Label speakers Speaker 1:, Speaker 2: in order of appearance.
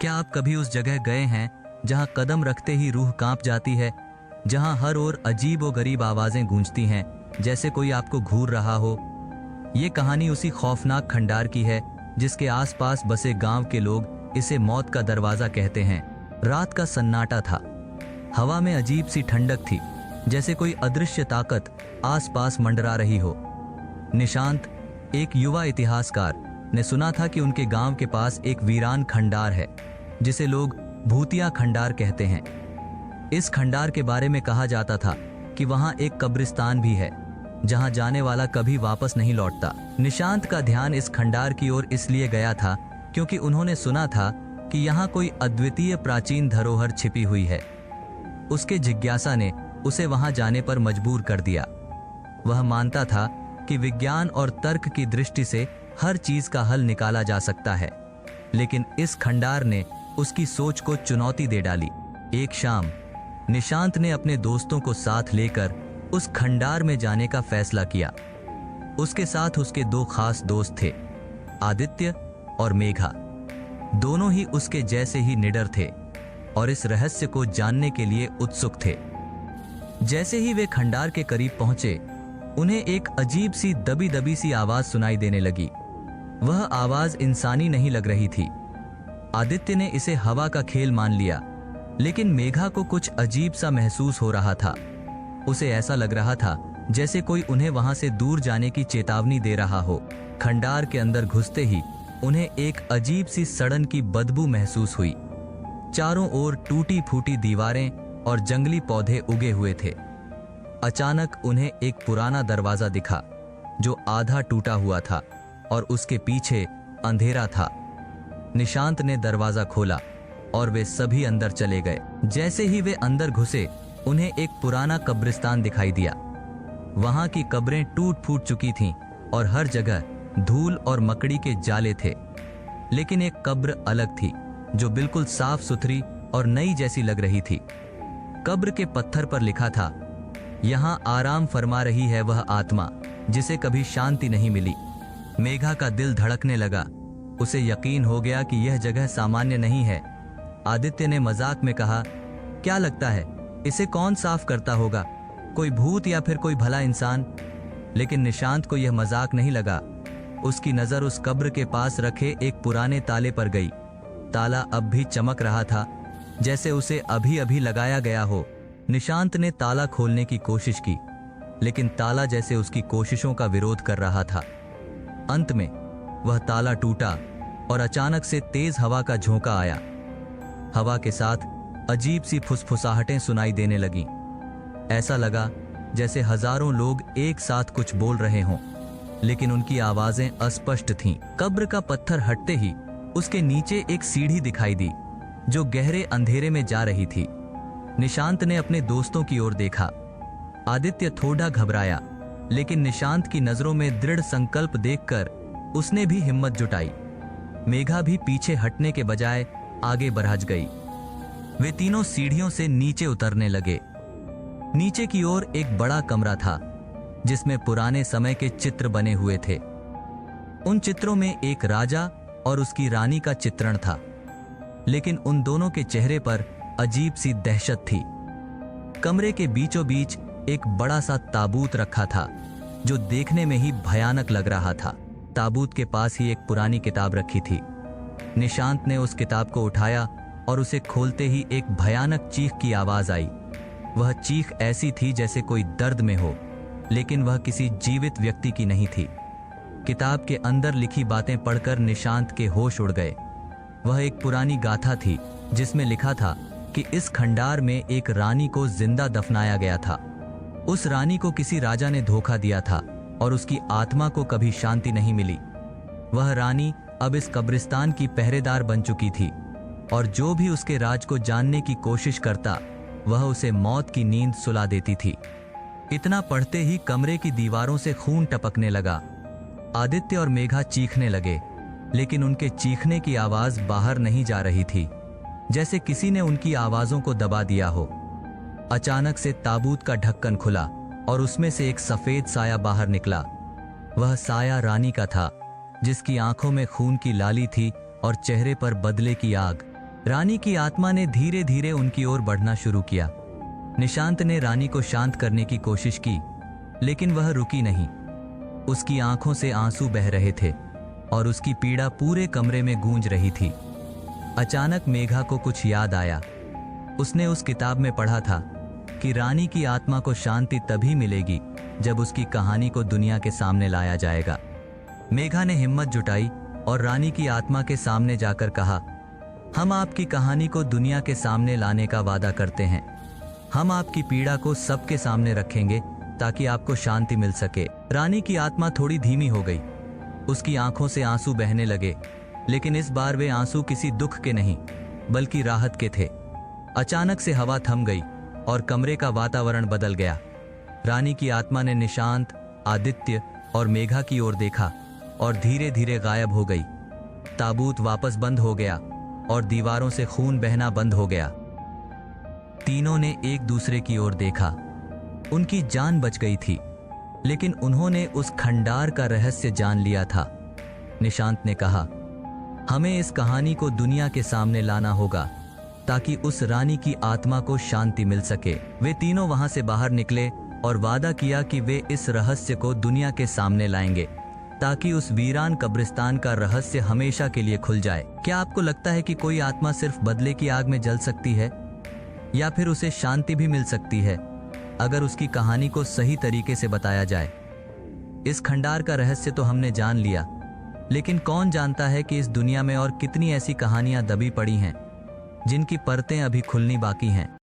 Speaker 1: क्या आप कभी उस जगह गए हैं जहां कदम रखते ही रूह कांप जाती है, जहां हर ओर अजीब व गरीब आवाजें गूंजती हैं, जैसे कोई आपको घूर रहा हो? ये कहानी उसी खौफनाक खंडार की है जिसके आसपास बसे गांव के लोग इसे मौत का दरवाजा कहते हैं। रात का सन्नाटा था। हवा में अजीब सी ठंडक थी, जैसे कोई अदृश्य ताकत आसपास मंडरा रही हो। निशांत, एक युवा इतिहासकार, ने सुना था कि उनके गांव के पास एक वीरान खंडार है जिसे लोग भूतिया खंडार कहते हैं। इस खंडार के बारे में कहा जाता था कि वहां एक कब्रिस्तान भी है जहां जाने वाला कभी वापस नहीं लौटता। निशांत का ध्यान इस खंडार की ओर इसलिए गया था क्योंकि उन्होंने सुना था कि यहाँ कोई अद्वितीय प्राचीन धरोहर छिपी हुई है। उसके जिज्ञासा ने उसे वहां जाने पर मजबूर कर दिया। वह मानता था कि विज्ञान और तर्क की दृष्टि से हर चीज का हल निकाला जा सकता है, लेकिन इस खंडार ने उसकी सोच को चुनौती दे डाली। एक शाम निशांत ने अपने दोस्तों को साथ लेकर उस खंडार में जाने का फैसला किया। उसके साथ उसके दो खास दोस्त थे, आदित्य और मेघा। दोनों ही उसके जैसे ही निडर थे और इस रहस्य को जानने के लिए उत्सुक थे। जैसे ही वे खंडार के करीब पहुंचे, उन्हें एक अजीब सी दबी दबी सी आवाज सुनाई देने लगी। वह आवाज इंसानी नहीं लग रही थी। आदित्य ने इसे हवा का खेल मान लिया, लेकिन मेघा को कुछ अजीब सा महसूस हो रहा था। उसे ऐसा लग रहा था जैसे कोई उन्हें वहां से दूर जाने की चेतावनी दे रहा हो। खंडार के अंदर घुसते ही उन्हें एक अजीब सी सड़न की बदबू महसूस हुई। चारों ओर टूटी फूटी दीवारें और जंगली पौधे उगे हुए थे। अचानक उन्हें एक पुराना दरवाजा दिखा जो आधा टूटा हुआ था और उसके पीछे अंधेरा था। निशांत ने दरवाजा खोला और वे सभी अंदर चले गए। जैसे ही वे अंदर घुसे, उन्हें एक पुराना कब्रिस्तान दिखाई दिया। वहां की कब्रें टूट फूट चुकी थीं और हर जगह धूल और मकड़ी के जाले थे, लेकिन एक कब्र अलग थी जो बिल्कुल साफ सुथरी और नई जैसी लग रही थी। कब्र के पत्थर पर लिखा था, यहां आराम फरमा रही है वह आत्मा जिसे कभी शांति नहीं मिली। मेघा का दिल धड़कने लगा। उसे यकीन हो गया कि यह जगह सामान्य नहीं है। आदित्य ने मजाक में कहा, क्या लगता है इसे कौन साफ करता होगा, कोई भूत या फिर कोई भला इंसान? लेकिन निशांत को यह मजाक नहीं लगा। उसकी नजर उस कब्र के पास रखे एक पुराने ताले पर गई। ताला अब भी चमक रहा था, जैसे उसे अभी अभी लगाया गया हो। निशांत ने ताला खोलने की कोशिश की, लेकिन ताला जैसे उसकी कोशिशों का विरोध कर रहा था। अंत में वह ताला टूटा और अचानक से तेज हवा का झोंका आया। हवा के साथ अजीब सी फुसफुसाहटें सुनाई देने लगीं। ऐसा लगा जैसे हजारों लोग एक साथ कुछ बोल रहे हों, लेकिन उनकी आवाजें अस्पष्ट थीं। कब्र का पत्थर हटते ही उसके नीचे एक सीढ़ी दिखाई दी जो गहरे अंधेरे में जा रही थी। निशांत ने अपने दोस्तों की ओर देखा। आदित्य थोड़ा घबराया, लेकिन निशांत की नजरों में दृढ़ संकल्प देखकर उसने भी हिम्मत जुटाई। मेघा भी पीछे हटने के बजाय आगे बढ़ गई। वे तीनों सीढ़ियों से नीचे उतरने लगे। नीचे की ओर एक बड़ा कमरा था जिसमें पुराने समय के चित्र बने हुए थे। उन चित्रों में एक राजा और उसकी रानी का चित्रण था, लेकिन उन दोनों के चेहरे पर अजीब सी दहशत थी। कमरे के बीचों बीच एक बड़ा सा ताबूत रखा था जो देखने में ही भयानक लग रहा था। ताबूत के पास ही एक पुरानी किताब रखी थी। निशांत ने उस किताब को उठाया और उसे खोलते ही एक भयानक चीख की आवाज आई। वह चीख ऐसी थी जैसे कोई दर्द में हो, लेकिन वह किसी जीवित व्यक्ति की नहीं थी। किताब के अंदर लिखी बातें पढ़कर निशांत के होश उड़ गए। वह एक पुरानी गाथा थी जिसमें लिखा था कि इस खंडार में एक रानी को जिंदा दफनाया गया था। उस रानी को किसी राजा ने धोखा दिया था और उसकी आत्मा को कभी शांति नहीं मिली। वह रानी अब इस कब्रिस्तान की पहरेदार बन चुकी थी और जो भी उसके राज को जानने की कोशिश करता, वह उसे मौत की नींद सुला देती थी। इतना पढ़ते ही कमरे की दीवारों से खून टपकने लगा। आदित्य और मेघा चीखने लगे, लेकिन उनके चीखने की आवाज बाहर नहीं जा रही थी, जैसे किसी ने उनकी आवाजों को दबा दिया हो। अचानक से ताबूत का ढक्कन खुला और उसमें से एक सफेद साया बाहर निकला। वह साया रानी का था, जिसकी आंखों में खून की लाली थी और चेहरे पर बदले की आग। रानी की आत्मा ने धीरे धीरे उनकी ओर बढ़ना शुरू किया। निशांत ने रानी को शांत करने की कोशिश की, लेकिन वह रुकी नहीं। उसकी आंखों से आंसू बह रहे थे और उसकी पीड़ा पूरे कमरे में गूंज रही थी। अचानक मेघा को कुछ याद आया। उसने उस किताब में पढ़ा था कि रानी की आत्मा को शांति तभी मिलेगी जब उसकी कहानी को दुनिया के सामने लाया जाएगा। मेघा ने हिम्मत जुटाई और रानी की आत्मा के सामने जाकर कहा, हम आपकी कहानी को दुनिया के सामने लाने का वादा करते हैं। हम आपकी पीड़ा को सबके सामने रखेंगे ताकि आपको शांति मिल सके। रानी की आत्मा थोड़ी धीमी हो गई। उसकी आंखों से आंसू बहने लगे, लेकिन इस बार वे आंसू किसी दुख के नहीं बल्कि राहत के थे। अचानक से हवा थम गई और कमरे का वातावरण बदल गया। रानी की आत्मा ने निशांत, आदित्य और मेघा की ओर देखा और धीरे धीरे गायब हो गई। ताबूत वापस बंद हो गया और दीवारों से खून बहना बंद हो गया। तीनों ने एक दूसरे की ओर देखा। उनकी जान बच गई थी, लेकिन उन्होंने उस खंडार का रहस्य जान लिया था। निशांत ने कहा, हमें इस कहानी को दुनिया के सामने लाना होगा ताकि उस रानी की आत्मा को शांति मिल सके। वे तीनों वहां से बाहर निकले और वादा किया कि वे इस रहस्य को दुनिया के सामने लाएंगे ताकि उस वीरान कब्रिस्तान का रहस्य हमेशा के लिए खुल जाए। क्या आपको लगता है कि कोई आत्मा सिर्फ बदले की आग में जल सकती है, या फिर उसे शांति भी मिल सकती है अगर उसकी कहानी को सही तरीके से बताया जाए? इस खंडार का रहस्य तो हमने जान लिया, लेकिन कौन जानता है कि इस दुनिया में और कितनी ऐसी कहानियां दबी पड़ी हैं जिनकी परतें अभी खुलनी बाकी हैं।